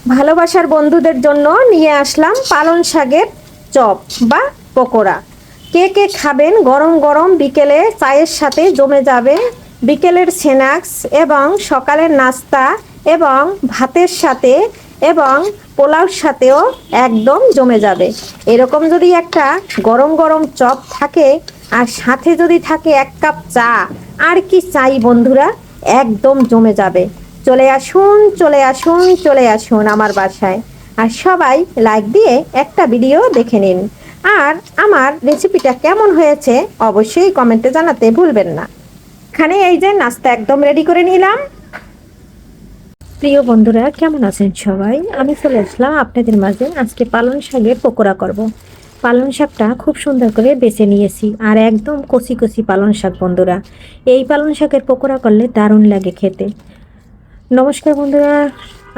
ভালোবাসার বন্ধুদের জন্য নিয়ে আসলাম পালং শাকের চপ বা পকোড়া। কে কে খাবেন? গরম গরম বিকেলে চায়ের সাথে জমে যাবে। বিকেলের স্ন্যাক্স এবং সকালের নাস্তা এবং ভাতের সাথে এবং পোলাওর সাথেও একদম জমে যাবে। এরকম যদি একটা গরম গরম চপ থাকে আর সাথে যদি থাকে এক কাপ চা, আর কি চাই বন্ধুরা? একদম জমে যাবে। চলে আসুন, চলে আসুন, চলে আসুন আমার বাসায়। আর সবাই লাইক দিয়ে একটা ভিডিও দেখে নিন। আর আমার রেসিপিটা কেমন হয়েছে অবশ্যই কমেন্টে জানাতে ভুলবেন না। এখানে এই যে নাস্তা একদম রেডি করে নিলাম। প্রিয় বন্ধুরা, কেমন আছেন সবাই? আমি চলে আসলাম আপনাদের মাঝে। আজকে পালং শাকের পকোড়া করব। পালং শাকটা খুব সুন্দর করে বেছে নিয়েছি, আর একদম কচি কচি পালং শাক বন্ধুরা। এই পালং শাকের পকোড়া করলে দারুণ লাগে খেতে। নমস্কার বন্ধুরা,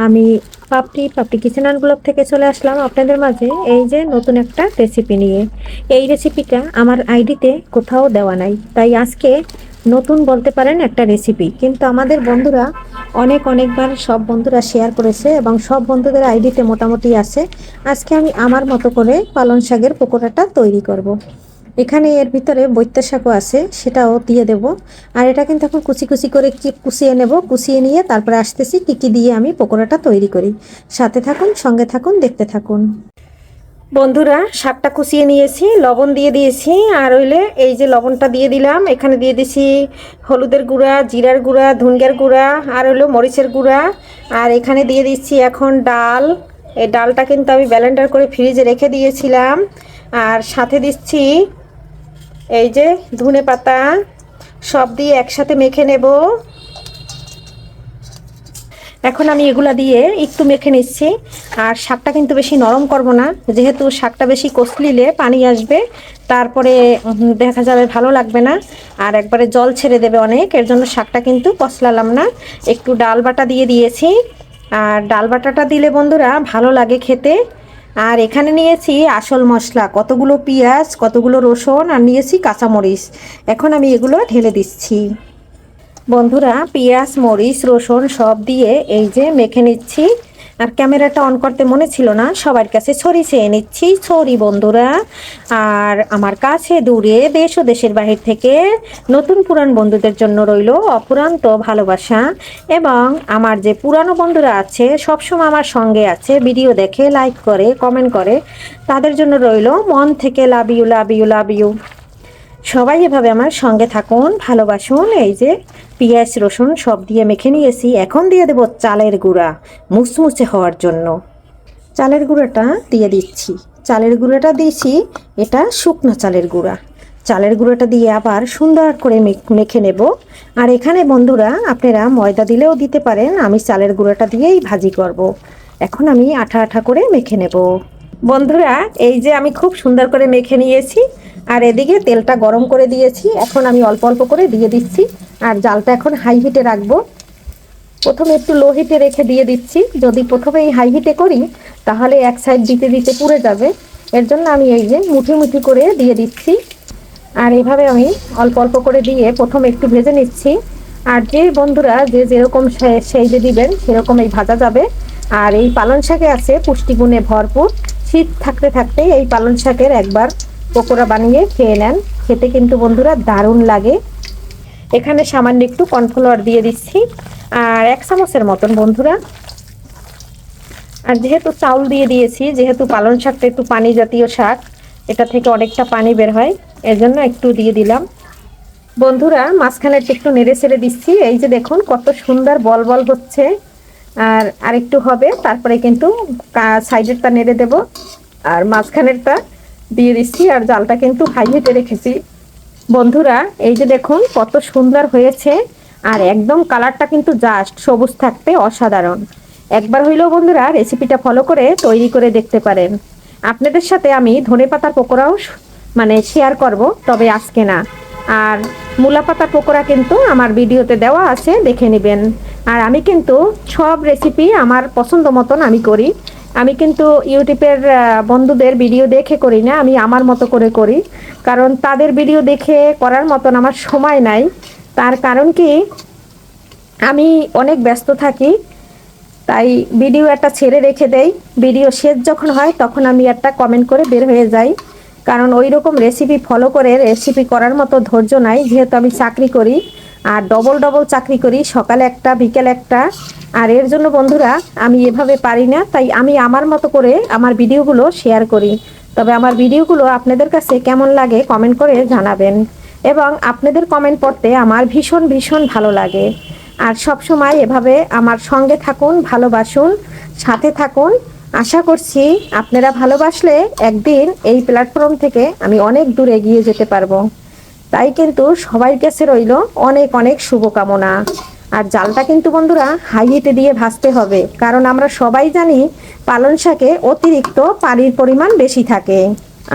আমি পাপড়ি কিচেন অ্যান্ড ব্লগ থেকে চলে আসলাম আপনাদের মাঝে এই যে নতুন একটা রেসিপি নিয়ে। এই রেসিপিটা আমার আইডিতে কোথাও দেওয়া নাই, তাই আজকে নতুন বলতে পারেন একটা রেসিপি। কিন্তু আমাদের বন্ধুরা অনেকবার সব বন্ধুরা শেয়ার করেছে এবং সব বন্ধুদের আইডিতে মোটামুটি আছে। আজকে আমি আমার মতো করে পালং শাকের পকোড়াটা তৈরি করব। এখানে এর ভিতরে বৈত্য শাকও আছে, সেটাও দিয়ে দেব। আর এটা কিন্তু এখন কুচি কুচি করে কুচিয়ে নেব। কুচিয়ে নিয়ে তারপরে আসতেছি কী কী দিয়ে আমি পকোড়াটা তৈরি করি। সাথে থাকুন, সঙ্গে থাকুন, দেখতে থাকুন। বন্ধুরা, শাকটা কুচিয়ে নিয়েছি, লবণ দিয়ে দিয়েছি, আর হইলে এই যে লবণটা দিয়ে দিলাম। এখানে দিয়ে দিছি হলুদের গুঁড়া, জিরার গুঁড়া, ধনিয়ার গুঁড়া, আর হলো মরিচের গুঁড়া। আর এখানে দিয়ে দিচ্ছি এখন ডাল। এই ডালটা কিন্তু আমি ব্লেন্ডার করে ফ্রিজে রেখে দিয়েছিলাম। আর সাথে দিচ্ছি এই যে ধনে পাতা। সব দিয়ে একসাথে মেখে নেব। এখন আমি এগুলা দিয়ে একটু মেখে নিচ্ছি। আর শাকটা কিন্তু বেশি নরম করব না, যেহেতু শাকটা বেশি কষলিলে পানি আসবে, তারপরে দেখা যাবে ভালো লাগবে না, আর একবারে জল ছেড়ে দেবে অনেক। এর জন্য শাকটা কিন্তু কষলালাম না, একটু ডাল বাটা দিয়ে দিয়েছি। আর ডাল বাটাটা দিলে বন্ধুরা ভালো লাগে খেতে। আর এখানে নিয়েছি আসল মশলা, কতগুলো পেঁয়াজ, কতগুলো রসুন, আর নিয়েছি কাঁচামরিচ। এখন আমি এগুলো ঢেলে দিচ্ছি। বন্ধুরা, পেঁয়াজ, মরিচ, রসুন সব দিয়ে এই যে মেখে নিচ্ছি। আর ক্যামেরাটা অন করতে মনে ছিল না, সবার কাছে ছড়ি চেয়ে নিচ্ছি। ছড়ি বন্ধুরা। আর আমার কাছে দূরে দেশ ও দেশের বাহির থেকে নতুন পুরান বন্ধুদের জন্য রইল অফুরন্ত ভালোবাসা। এবং আমার যে পুরানো বন্ধুরা আছে, সবসময় আমার সঙ্গে আছে, ভিডিও দেখে, লাইক করে, কমেন্ট করে, তাদের জন্য রইল মন থেকে love you, love you, love you. সবাই এভাবে আমার সঙ্গে থাকুন, ভালোবাসুন। এই যে পেঁয়াজ, রসুন সব দিয়ে মেখে নিয়েছি। এখন দিয়ে দেব চালের গুঁড়া মুচমুচে হওয়ার জন্য। চালের গুঁড়াটা দিয়ে দিচ্ছি। চালের গুঁড়াটা দিয়েছি, এটা শুকনো চালের গুঁড়া। চালের গুঁড়োটা দিয়ে আবার সুন্দর করে মেখে নেব। আর এখানে বন্ধুরা আপনারা ময়দা দিলেও দিতে পারেন, আমি চালের গুঁড়োটা দিয়েই ভাজি করব। এখন আমি আঠা আঠা করে মেখে নেব। বন্ধুরা, এই যে আমি খুব সুন্দর করে মেখে নিয়েছি। আর এদিকে তেলটা গরম করে দিয়েছি, এখন আমি অল্প অল্প করে দিয়ে দিচ্ছি। আর জালটা এখন হাই হিটে রাখবো। প্রথমে একটু লো হিটে রেখে দিয়ে দিচ্ছি। যদি প্রথমে এই হাই হিটে করি তাহলে এক সাইড দিতে দিতে পুড়ে যাবে। এর জন্য আমি এই যে মুঠি মুঠি করে দিয়ে দিচ্ছি। আর এভাবে আমি অল্প অল্প করে দিয়ে প্রথমে একটু ভেজে নিচ্ছি। আর যে বন্ধুরা যে যেরকম সেই যে দিবেন সেরকম এই ভাজা যাবে। আর এই পালং শাকে আছে পুষ্টিগুণে ভরপুর। শীত থাকতে থাকতে এই পালং শাকের একবার পকোড়া বানিয়ে খেয়ে নেন, খেতে কিন্তু বন্ধুরা দারুণ লাগে। এখানে সামান্য একটু কর্নফ্লাওয়ার দিয়ে দিচ্ছি, আর 1 চামচের মতন বন্ধুরা। আর যেহেতু চাউল দিয়ে দিয়েছি, যেহেতু পালং শাকটা একটু পানি জাতীয় শাক, এটা থেকে অনেকটা পানি বের হয়, এজন্য একটু দিয়ে দিলাম। বন্ধুরা, মাঝখানে একটু নেড়ে ছেড়ে দিচ্ছি। এই যে দেখুন কত সুন্দর বল বল হচ্ছে। আর আরেকটু হবে, তারপরে কিন্তু সাইডেরটা নেড়ে দেব, আর মাঝখানেরটা দিয়ে দিচ্ছি। আর জালটা কিন্তু হাই হিটে রেখেছি। বন্ধুরা, এই যে দেখুন কত সুন্দর হয়েছে। আর একদম কালারটা কিন্তু জাস্ট সবুজ থাকতে অসাধারণ। একবার হইলেও বন্ধুরা রেসিপিটা ফলো করে তৈরি করে দেখতে পারেন। আপনাদের সাথে আমি ধনেপাতার পকোড়াও মানে শেয়ার করব, তবে আজকে না। আর মূলা পাতার পকোড়া কিন্তু আমার ভিডিওতে দেওয়া আছে, দেখে নেবেন। আর আমি কিন্তু সব রেসিপি আমার পছন্দ মতন আমি করি। আমি কিন্তু ইউটিউবের বন্ধুদের ভিডিও দেখে করি না, আমি আমার মতো করে করি। কারণ তাদের ভিডিও দেখে করার মতন আমার সময় নাই। তার কারণ কি, আমি অনেক ব্যস্ত থাকি। তাই ভিডিও একটা ছেড়ে রেখে দেই, ভিডিও শেষ যখন হয় তখন আমি একটা কমেন্ট করে বের হয়ে যাই। কারণ ওই রকম রেসিপি ফলো করে রেসিপি করার মতো ধৈর্য নাই, যেহেতু আমি চাকরি করি আর ডবল ডবল চাকরি করি, সকালে একটা বিকেল একটা। আর এর জন্য বন্ধুরা আমি এভাবে পারি না, তাই আমি আমার মতো করে আমার ভিডিওগুলো শেয়ার করি। তবে আমার ভিডিওগুলো আপনাদের কাছে কেমন লাগে কমেন্ট করে জানাবেন, এবং আপনাদের কমেন্ট পড়তে আমার ভীষণ ভীষণ ভালো লাগে। আর সব সময় এভাবে আমার সঙ্গে থাকুন, ভালোবাসুন, সাথে থাকুন। আশা করছি আপনারা ভালোবাসলে একদিন এই প্ল্যাটফর্ম থেকে আমি অনেক দূর এগিয়ে যেতে পারবো। তাই কিন্তু সবার কাছে রইল অনেক অনেক শুভকামনা। আর জালটা কিন্তু বন্ধুরা হাই হিটে দিয়ে ভাজতে হবে, কারণ আমরা সবাই জানি পালং শাকে অতিরিক্ত পানির পরিমাণ বেশি থাকে।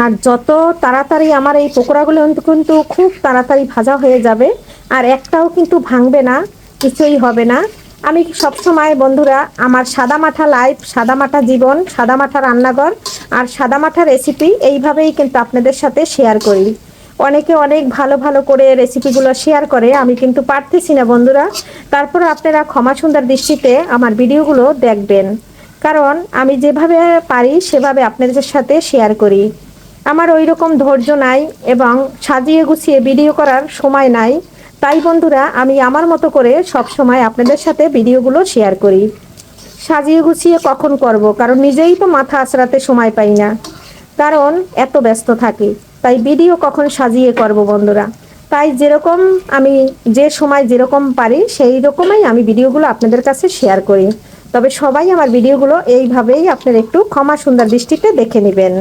আর যত তাড়াতাড়ি আমার এই পকোড়াগুলো কিন্তু খুব তাড়াতাড়ি ভাজা হয়ে যাবে, আর একটাও কিন্তু ভাঙবে না, কিছুই হবে না। আমি সবসময় বন্ধুরা আমার সাদামাঠা লাইফ, সাদামাঠা জীবন, সাদামাঠা রান্নাঘর আর সাদামাঠা রেসিপি এইভাবেই কিন্তু আপনাদের সাথে শেয়ার করি। অনেকে অনেক ভালো ভালো করে রেসিপিগুলো শেয়ার করে, আমি কিন্তু পারতেছি না বন্ধুরা। তারপরে আপনারা ক্ষমা সুন্দর দৃষ্টিতে আমার ভিডিওগুলো দেখবেন, কারণ আমি যেভাবে পারি সেভাবে আপনাদের সাথে শেয়ার করি। আমার ওই রকম ধৈর্য নাই এবং সাজিয়ে গুছিয়ে ভিডিও করার সময় নাই। তাই বন্ধুরা আমি আমার মতো করে সব সময় আপনাদের সাথে ভিডিওগুলো শেয়ার করি। সাজিয়ে গুছিয়ে কখন করব, কারণ নিজেই তো মাথা আঁচড়াতে সময় পাই না, কারণ এত ব্যস্ত থাকি। তাই ভিডিও কখন সাজিয়ে করব বন্ধুরা। তাই যেরকম আমি যে সময় যেরকম পারি সেই রকমই আমি ভিডিওগুলো আপনাদের কাছে শেয়ার করি। তবে সবাই আমার ভিডিওগুলো এইভাবেই আপনারা একটু ক্ষমা সুন্দর দৃষ্টিতে দেখে নেবেন।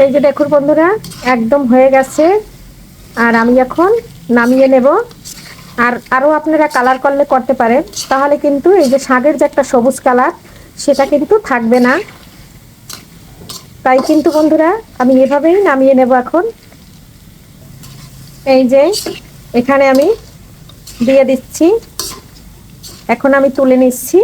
এই যে দেখুন বন্ধুরা একদম হয়ে গেছে, আর আমি এখন নামিয়ে নেব। আর আরও আপনারা কালার করলে করতে পারেন, তাহলে কিন্তু এই যে শাকের যে একটা সবুজ কালার সেটা কিন্তু থাকবে না। তাই কিন্তু বন্ধুরা আমি এভাবেই নামিয়ে নেব এখন। এই যে এখানে আমি দিয়ে দিচ্ছি, এখন আমি তুলে নিচ্ছি।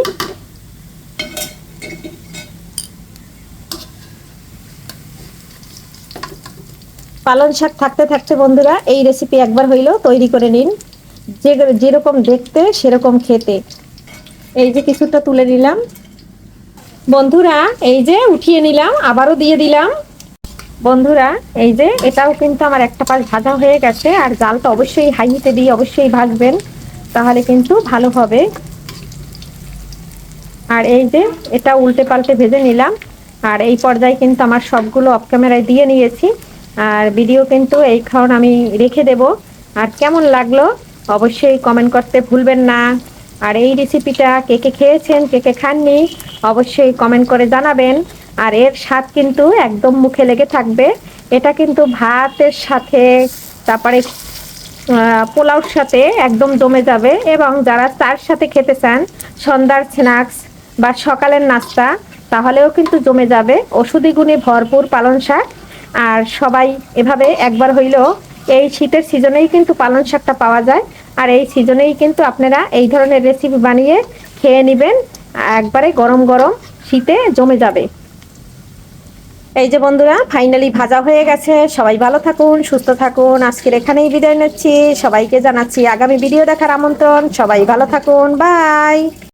পালং শাক থাকতে থাকতে বন্ধুরা এই রেসিপি একবার হইলেও তৈরি করে নিন, যেরকম দেখতে সেরকম খেতে। এই যে কিছুটা তুলে নিলাম বন্ধুরা, এই যে উঠিয়ে নিলাম, আবারও দিয়ে দিলাম বন্ধুরা। এই যে এটাও কিন্তু আমার একটা পাশ ভাজা হয়ে গেছে, আর জালটা অবশ্যই হাই হিটে দিয়ে অবশ্যই ভাজবেন, তাহলে কিন্তু ভালো হবে। আর এই যে এটা উল্টে পাল্টে ভেজে নিলাম। আর এই পর্যায়ে কিন্তু আমার সবগুলো অফ ক্যামেরায় দিয়ে নিয়েছি, আর ভিডিও কিন্তু এইখান আমি রেখে দেব। আর কেমন লাগলো অবশ্যই কমেন্ট করতে ভুলবেন না। আর এই রেসিপিটা কে কে খেয়েছেন কে কে খাননি অবশ্যই কমেন্ট করে জানাবেন। আর এর স্বাদ কিন্তু একদম মুখে লেগে থাকবে। এটা কিন্তু ভাতের সাথে, তারপরে পোলাওর সাথে একদম জমে যাবে, এবং যারা চার সাথে খেতে চান, সন্ধ্যার স্ন্যাক্স বা সকালের নাস্তা, তাহলেও কিন্তু জমে যাবে। ওষুধি গুণে ভরপুর পালং শাক। আর সবাই এভাবে একবার হইলেও, এই শীতের সিজনেই কিন্তু পালং শাকটা পাওয়া যায়, আর এই সিজনেই কিন্তু আপনারা এই ধরনের রেসিপি বানিয়ে খেয়ে নেবেন, একবারে গরম গরম শীতে জমে যাবে। এই যে বন্ধুরা ফাইনালি ভাজা হয়ে গেছে। সবাই ভালো থাকুন, সুস্থ থাকুন, আজকের এখানেই বিদায় নিচ্ছি। সবাইকে জানাচ্ছি আগামী ভিডিও দেখার আমন্ত্রণ। সবাই ভালো থাকুন, বাই।